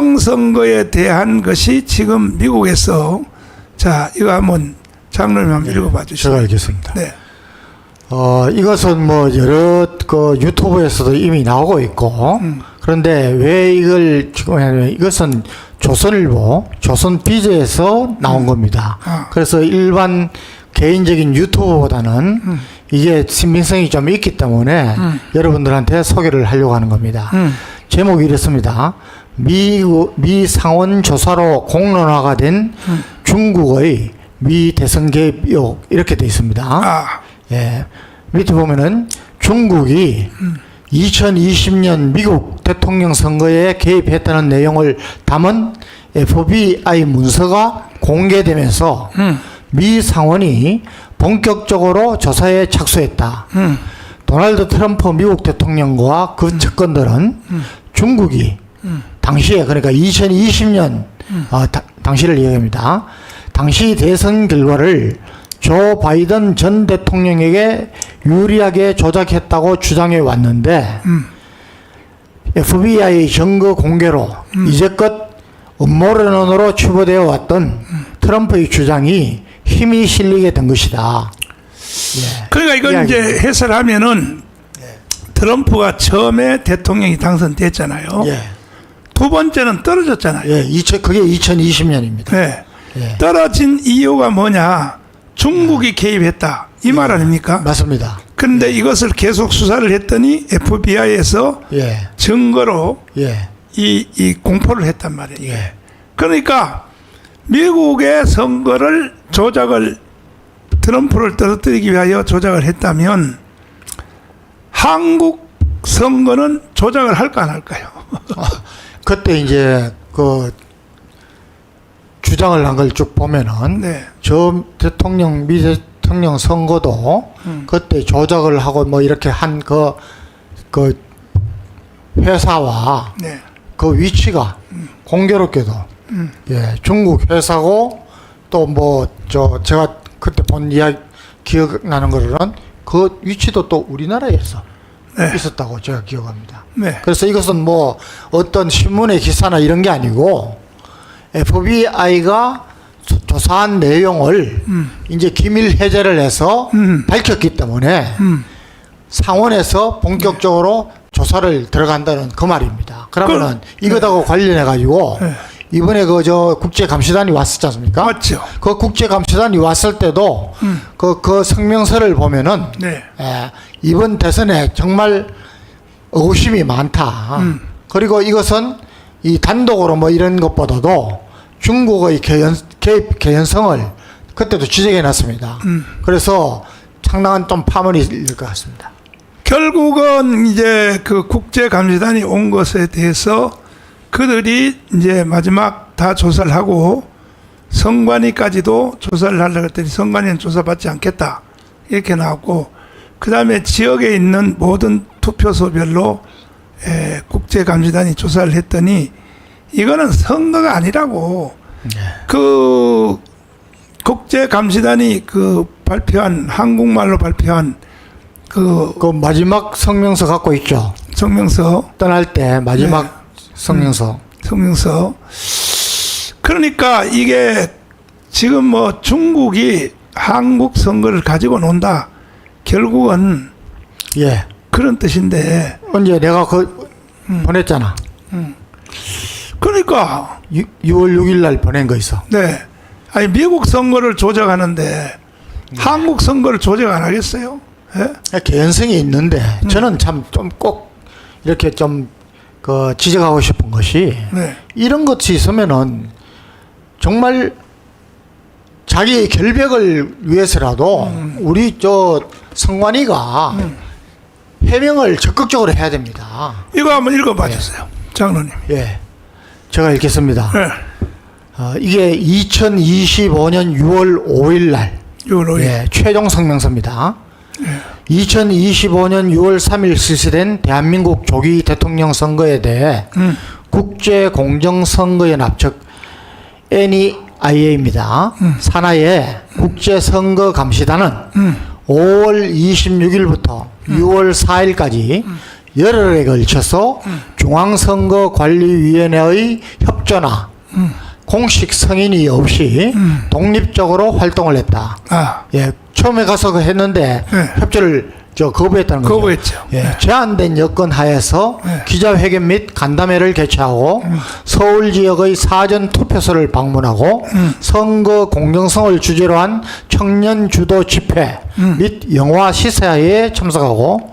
부정선거에 대한 것이 지금 미국에서, 자, 이거 한번 장로님 한번 읽어봐 주시죠. 제가 알겠습니다. 네. 이것은 뭐 여러 그 유튜브에서도 이미 나오고 있고, 그런데 왜 이걸 지금 하냐면 이것은 조선일보, 조선비즈에서 나온 겁니다. 그래서 일반 개인적인 유튜브보다는 이게 신빙성이 좀 있기 때문에 여러분들한테 소개를 하려고 하는 겁니다. 제목이 이렇습니다. 미 상원 조사로 공론화가 된 중국의 미 대선 개입 의혹, 이렇게 돼 있습니다. 예. 밑에 보면은 중국이 2020년 미국 대통령 선거에 개입했다는 내용을 담은 FBI 문서가 공개되면서 미 상원이 본격적으로 조사에 착수했다. 도널드 트럼프 미국 대통령과 그 측근들은 중국이 당시에, 그러니까 2020년 당시를 이야기합니다. 당시 대선 결과를 조 바이든 전 대통령에게 유리하게 조작했다고 주장해 왔는데 FBI 증거 공개로 이제껏 음모론으로 추보되어 왔던 트럼프의 주장이 힘이 실리게 된 것이다. 예. 그러니까 이건 이제 해설하면은 트럼프가 처음에 대통령이 당선됐잖아요. 예. 두 번째는 떨어졌잖아요. 예. 그게 2020년입니다. 네. 예. 떨어진 이유가 뭐냐? 중국이 개입했다. 이 말 아닙니까? 맞습니다. 그런데 이것을 계속 수사를 했더니 FBI에서 증거로 이 공포를 했단 말이에요. 그러니까 미국의 선거를 조작을, 트럼프를 떨어뜨리기 위하여 조작을 했다면 한국 선거는 조작을 할까 안 할까요? 그때 이제 그 주장을 한 걸 쭉 보면은 저 대통령, 미 대통령 선거도 그때 조작을 하고 뭐 이렇게 한 그 회사와 그 위치가 공교롭게도 중국 회사고, 또 뭐 제가 그때 본 이야기 기억나는 거는 그 위치도 또 우리나라에서 있었다고 제가 기억합니다. 그래서 이것은 뭐 어떤 신문의 기사나 이런 게 아니고 FBI가 조사한 내용을 이제 기밀 해제를 해서 밝혔기 때문에 상원에서 본격적으로 조사를 들어간다는 그 말입니다. 그러면은 이것하고 관련해 가지고 이번에 저 국제감시단이 왔었지 않습니까? 맞죠. 그 국제감시단이 왔을 때도 그 성명서를 보면은 이번 대선에 정말 의구심이 많다. 그리고 이것은 이 단독으로 뭐 이런 것보다도 중국의 개입 개연성을 그때도 지적해 놨습니다. 그래서 상당한 좀 파문이 있을 것 같습니다. 결국은 이제 그 국제감시단이 온 것에 대해서 그들이 이제 마지막 다 조사를 하고 선관위까지도 조사를 하려고 했더니 선관위는 조사받지 않겠다, 이렇게 나왔고, 그 다음에 지역에 있는 모든 투표소별로 국제감시단이 조사를 했더니 이거는 선거가 아니라고. 그 국제감시단이 그 발표한, 한국말로 발표한 그 마지막 성명서 갖고 있죠. 성명서, 떠날 때 마지막 성명서. 그러니까 이게 지금 뭐 중국이 한국 선거를 가지고 논다, 결국은 그런 뜻인데. 언제 내가 보냈잖아. 그러니까 6월 6일 날 보낸 거 있어. 아니 미국 선거를 조작하는데 한국 선거를 조작 안 하겠어요? 개연성이 있는데 저는 참 좀 꼭 이렇게 좀 지적하고 싶은 것이 이런 것이 있으면은 정말 자기의 결백을 위해서라도 우리 선관위가 해명을 적극적으로 해야 됩니다. 이거 한번 읽어봐 주세요, 장로님. 제가 읽겠습니다. 이게 2025년 6월 5일 날 최종 성명서입니다. 2025년 6월 3일 실시된 대한민국 조기 대통령 선거에 대해 국제공정선거연합, 즉 NEIA입니다. 산하의 국제선거감시단은 5월 26일부터 6월 4일까지 열흘에 걸쳐서 중앙선거관리위원회의 협조나 공식 승인이 없이 독립적으로 활동을 했다. 아, 예, 처음에 가서 했는데 네. 협조를 거부했다는 거죠. 거부했죠. 예, 제한된 여건 하에서 네. 기자회견 및 간담회를 개최하고 서울 지역의 사전 투표소를 방문하고 선거 공정성을 주제로 한 청년 주도 집회 및 영화 시사회에 참석하고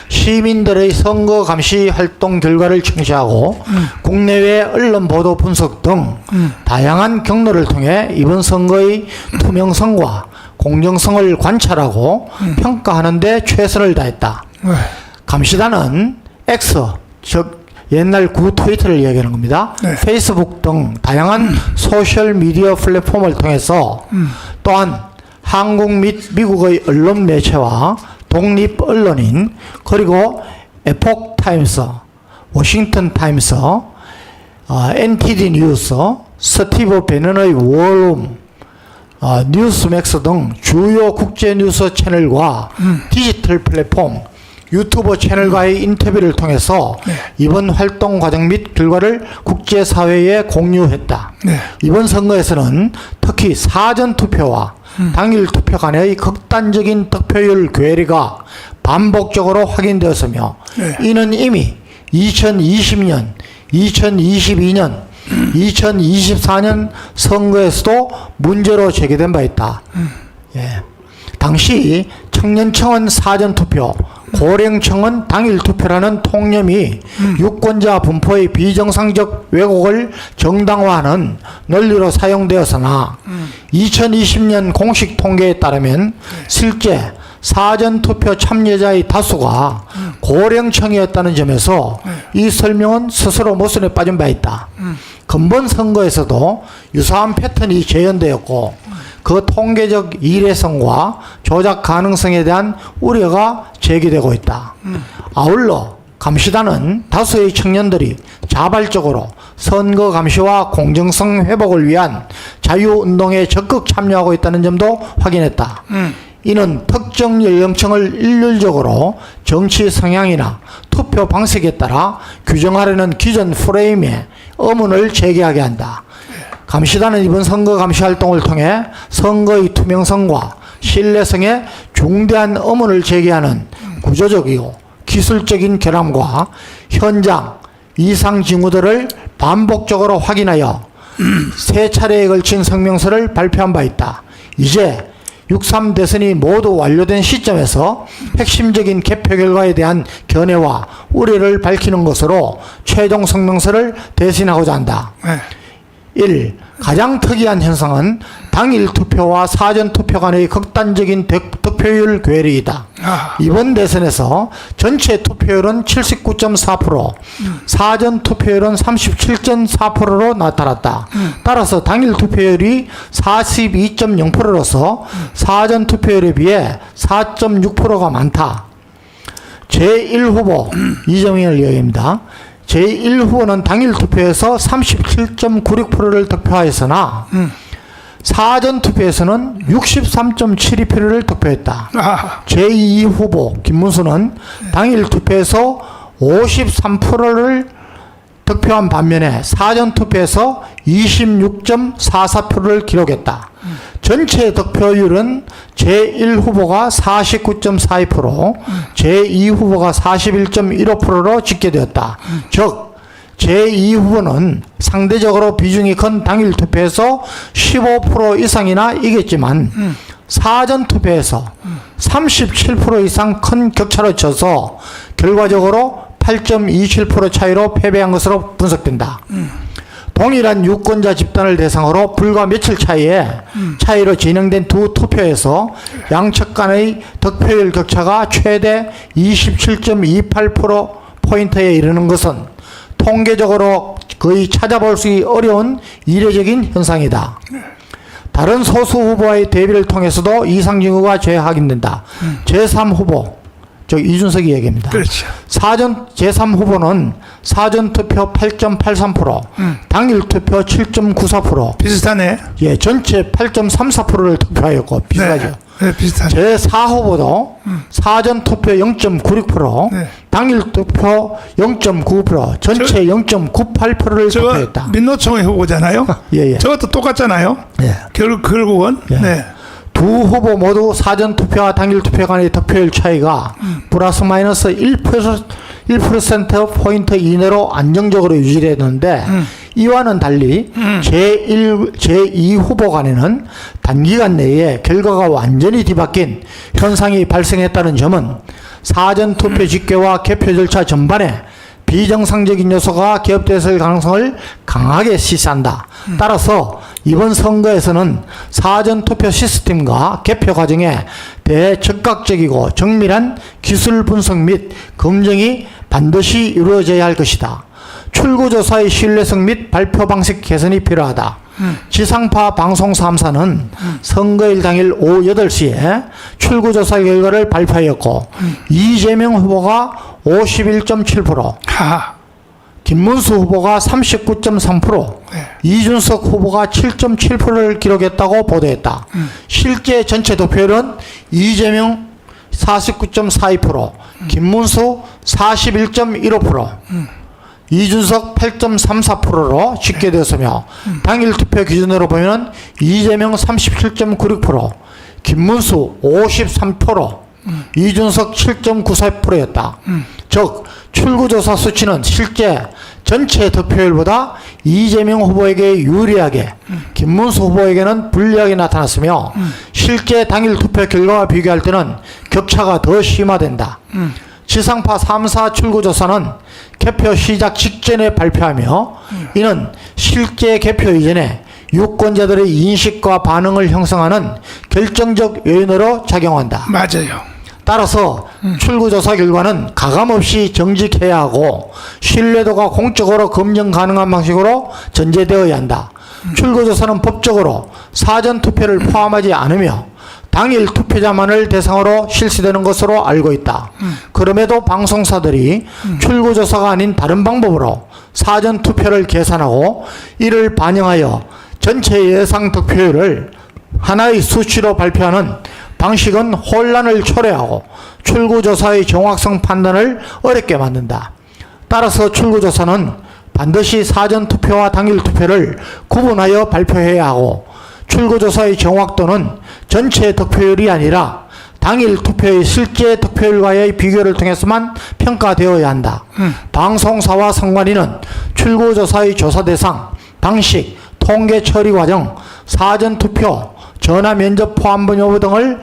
시민들의 선거 감시 활동 결과를 청취하고 국내외 언론 보도 분석 등 다양한 경로를 통해 이번 선거의 투명성과 공정성을 관찰하고 평가하는 데 최선을 다했다. 네. 감시단은 X, 즉 옛날 구 트위터를 이야기하는 겁니다. 네. 페이스북 등 다양한 소셜 미디어 플랫폼을 통해서 또한 한국 및 미국의 언론 매체와 독립 언론인 그리고 에폭 타임스, 워싱턴 타임스, NTD 뉴스, 스티브 베넌의 월룸, 뉴스맥스 등 주요 국제 뉴스 채널과 디지털 플랫폼, 유튜브 채널과의 인터뷰를 통해서 네. 이번 활동 과정 및 결과를 국제사회에 공유했다. 네. 이번 선거에서는 특히 사전투표와 당일투표 간의 극단적인 득표율 괴리가 반복적으로 확인되었으며 네. 이는 이미 2020년, 2022년, 2024년 선거에서도 문제로 제기된 바 있다. 예. 당시 청년청은 사전투표, 고령청은 당일투표라는 통념이 유권자 분포의 비정상적 왜곡을 정당화하는 논리로 사용되었으나 2020년 공식 통계에 따르면 실제 사전투표 참여자의 다수가 고령층이었다는 점에서 이 설명은 스스로 모순에 빠진 바 있다. 근본 선거에서도 유사한 패턴이 재현되었고 그 통계적 일회성과 조작 가능성에 대한 우려가 제기되고 있다. 아울러 감시단은 다수의 청년들이 자발적으로 선거 감시와 공정성 회복을 위한 자유운동에 적극 참여하고 있다는 점도 확인했다. 이는 특정 연령층을 일률적으로 정치 성향이나 투표 방식에 따라 규정하려는 기존 프레임에 의문을 제기하게 한다. 감시단은 이번 선거 감시 활동을 통해 선거의 투명성과 신뢰성에 중대한 의문을 제기하는 구조적이고 기술적인 결함과 현장 이상 징후들을 반복적으로 확인하여 세 차례에 걸친 성명서를 발표한 바 있다. 이제 6.3 대선이 모두 완료된 시점에서 핵심적인 개표 결과에 대한 견해와 우려를 밝히는 것으로 최종 성명서를 대신하고자 한다. 네. 1. 가장 특이한 현상은 당일 투표와 사전 투표 간의 극단적인 득표율 괴리이다. 아. 이번 대선에서 전체 투표율은 79.4%, 사전 투표율은 37.4%로 나타났다. 따라서 당일 투표율이 42.0%로서 사전 투표율에 비해 4.6%가 많다. 제1후보 이정희를 이야기합니다. 제1후보는 당일 투표에서 37.96%를 득표하였으나 사전 투표에서는 63.72%를 득표했다. 아. 제2후보 김문수는 당일 투표에서 53%를 득표한 반면에 사전 투표에서 26.44%를 기록했다. 전체 득표율은 제1후보가 49.42%, 제2후보가 41.15%로 집계되었다. 즉 제2후보는 상대적으로 비중이 큰 당일 투표에서 15% 이상이나 이겼지만 사전 투표에서 37% 이상 큰 격차를 쳐서 결과적으로 8.27% 차이로 패배한 것으로 분석된다. 동일한 유권자 집단을 대상으로 불과 며칠 차이로 진행된 두 투표에서 양측 간의 득표율 격차가 최대 27.28%포인트에 이르는 것은 통계적으로 거의 찾아볼 수 어려운 이례적인 현상이다. 다른 소수 후보와의 대비를 통해서도 이상 징후가 재확인된다. 제3후보 저 이준석이 얘기합니다. 그렇죠. 제3후보는 사전투표 8.83%, 당일투표 7.94%, 비슷하네. 예, 전체 8.34%를 득표하였고, 비슷하죠. 네. 네, 비슷한. 제4후보도 사전투표 0.96%, 네. 당일투표 0.9%, 전체 0.98%를 저거 투표했다. 민노총의 후보잖아요. 예, 예. 저것도 똑같잖아요. 예. 결국은 예. 네. 두 후보 모두 사전투표와 당일투표 간의 투표율 차이가 플러스 마이너스 1%포인트 이내로 안정적으로 유지됐는데 이와는 달리 제2 후보 간에는 단기간 내에 결과가 완전히 뒤바뀐 현상이 발생했다는 점은 사전투표 집계와 개표 절차 전반에 비정상적인 요소가 개입됐을 가능성을 강하게 시사한다. 따라서 이번 선거에서는 사전투표 시스템과 개표 과정에 대해 적극적이고 정밀한 기술 분석 및 검증이 반드시 이루어져야 할 것이다. 출구조사의 신뢰성 및 발표 방식 개선이 필요하다. 지상파 방송 3사는 선거일 당일 오후 8시에 출구조사 결과를 발표하였고 이재명 후보가 51.7%, 하하. 김문수 후보가 39.3%, 네. 이준석 후보가 7.7%를 기록했다고 보도했다. 실제 전체 득표율은 이재명 49.42%, 김문수 41.15%, 이준석 8.34%로 집계되었으며 당일 투표 기준으로 보면 이재명 37.96%, 김문수 53%, 이준석 7.94%였다. 즉 출구조사 수치는 실제 전체 득표율보다 이재명 후보에게 유리하게 김문수 후보에게는 불리하게 나타났으며 실제 당일 투표 결과와 비교할 때는 격차가 더 심화된다. 지상파 3사 출구조사는 개표 시작 직전에 발표하며 이는 실제 개표 이전에 유권자들의 인식과 반응을 형성하는 결정적 요인으로 작용한다. 맞아요. 따라서 출구조사 결과는 가감없이 정직해야 하고 신뢰도가 공적으로 검증 가능한 방식으로 전제되어야 한다. 출구조사는 법적으로 사전투표를 포함하지 않으며 당일 투표자만을 대상으로 실시되는 것으로 알고 있다. 그럼에도 방송사들이 출구조사가 아닌 다른 방법으로 사전투표를 계산하고 이를 반영하여 전체 예상 득표율을 하나의 수치로 발표하는 방식은 혼란을 초래하고 출구조사의 정확성 판단을 어렵게 만든다. 따라서 출구조사는 반드시 사전투표와 당일투표를 구분하여 발표해야 하고 출구조사의 정확도는 전체 득표율이 아니라 당일 투표의 실제 득표율과의 비교를 통해서만 평가되어야 한다. 방송사와 선관위는 출구조사의 조사 대상, 방식, 통계 처리 과정, 사전투표, 전화 면접 포함분 여부 등을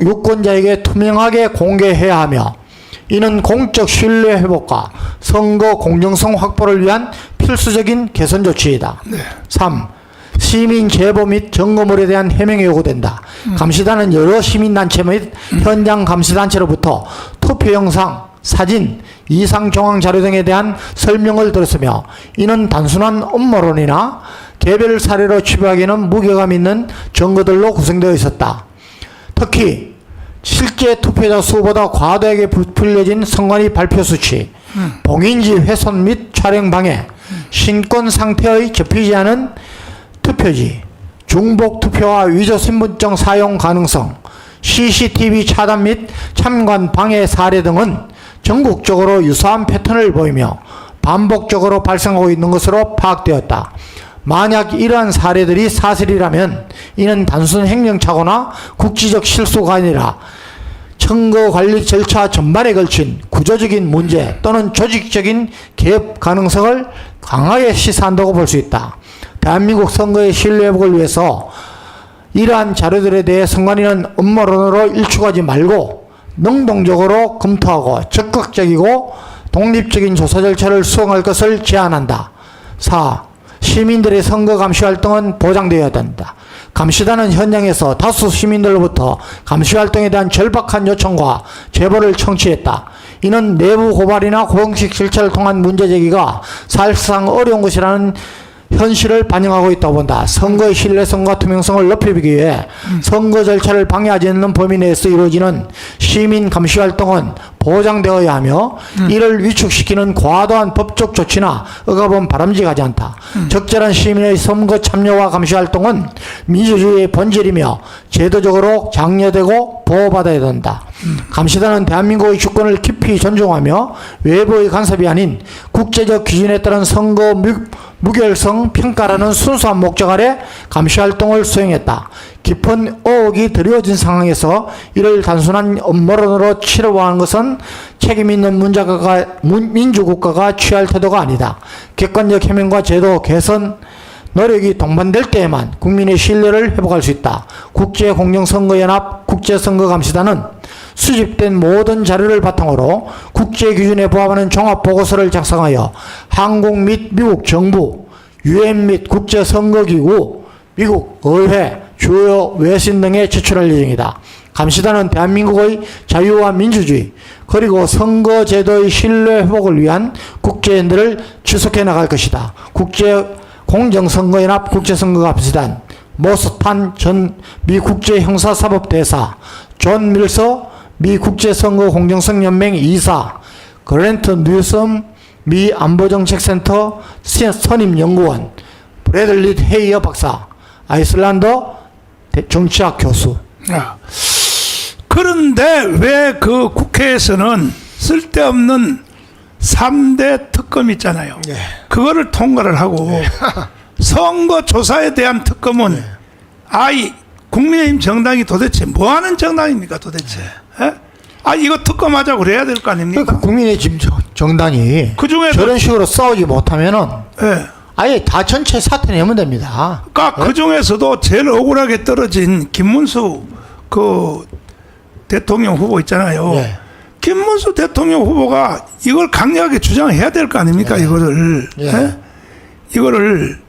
유권자에게 투명하게 공개해야 하며 이는 공적 신뢰 회복과 선거 공정성 확보를 위한 필수적인 개선 조치이다. 네. 3. 시민 제보 및 점검물에 대한 해명이 요구된다. 감시단은 여러 시민단체 및 현장 감시단체로부터 투표 영상, 사진, 이상 정황 자료 등에 대한 설명을 들었으며 이는 단순한 음모론이나 개별 사례로 취급하기에는 무게감 있는 증거들로 구성되어 있었다. 특히 실제 투표자 수보다 과도하게 부풀려진 선관위 발표 수치, 봉인지 훼손 및 촬영 방해, 신권 상태의 접히지 않은 투표지, 중복 투표와 위조 신분증 사용 가능성, CCTV 차단 및 참관 방해 사례 등은 전국적으로 유사한 패턴을 보이며 반복적으로 발생하고 있는 것으로 파악되었다. 만약 이러한 사례들이 사실이라면 이는 단순 행정착오나 국지적 실수가 아니라 선거 관리 절차 전반에 걸친 구조적인 문제 또는 조직적인 개입 가능성을 강하게 시사한다고 볼 수 있다. 대한민국 선거의 신뢰 회복을 위해서 이러한 자료들에 대해 선관위는 음모론으로 일축하지 말고 능동적으로 검토하고 적극적이고 독립적인 조사 절차를 수행할 것을 제안한다. 4. 시민들의 선거 감시 활동은 보장되어야 된다. 감시단은 현장에서 다수 시민들로부터 감시 활동에 대한 절박한 요청과 제보를 청취했다. 이는 내부 고발이나 공식 절차를 통한 문제 제기가 사실상 어려운 것이라는 현실을 반영하고 있다고 본다. 선거의 신뢰성과 투명성을 높이기 위해 선거 절차를 방해하지 않는 범위 내에서 이루어지는 시민 감시 활동은 보장되어야 하며 이를 위축시키는 과도한 법적 조치나 억압은 바람직하지 않다. 적절한 시민의 선거 참여와 감시 활동은 민주주의의 본질이며 제도적으로 장려되고 보호받아야 된다. 감시단은 대한민국의 주권을 깊이 존중하며 외부의 간섭이 아닌 국제적 기준에 따른 선거 무결성 평가라는 순수한 목적 아래 감시활동을 수행했다. 깊은 의혹이 드리워진 상황에서 이를 단순한 업무론으로 치러보는 것은 책임있는 민주국가가 취할 태도가 아니다. 객관적 해명과 제도 개선 노력이 동반될 때에만 국민의 신뢰를 회복할 수 있다. 국제공정선거연합 국제선거감시단은 수집된 모든 자료를 바탕으로 국제기준에 부합하는 종합보고서를 작성하여 한국 및 미국 정부, UN 및 국제선거기구, 미국 의회, 주요 외신 등에 제출할 예정이다. 감시단은 대한민국의 자유와 민주주의 그리고 선거제도의 신뢰 회복을 위한 국제연대를 지속해 나갈 것이다. 국제공정선거연합 국제선거감시단 모스탄 전 미 국제형사사법대사, 존 밀서 미 국제선거공정성연맹 이사, 그랜트 뉴섬 미 안보정책센터 선임연구원, 브래들리 헤이어 박사, 아이슬란드 정치학 교수. 그런데 왜 그 국회에서는 쓸데없는 3대 특검 있잖아요. 네. 그거를 통과를 하고 선거조사에 대한 특검은 국민의힘 정당이 도대체 뭐하는 정당입니까 도대체? 예? 이거 특검하자고 그래야 될 거 아닙니까? 그러니까 국민의힘 정당이 그중에도 저런 식으로 싸우지 못하면은 예. 아예 다 전체 사퇴 내면 됩니다. 그러니까 그 중에서도 제일 억울하게 떨어진 김문수 그 대통령 후보 있잖아요. 네. 김문수 대통령 후보가 이걸 강력하게 주장해야 될 거 아닙니까? 이거를 예. 예? 이거를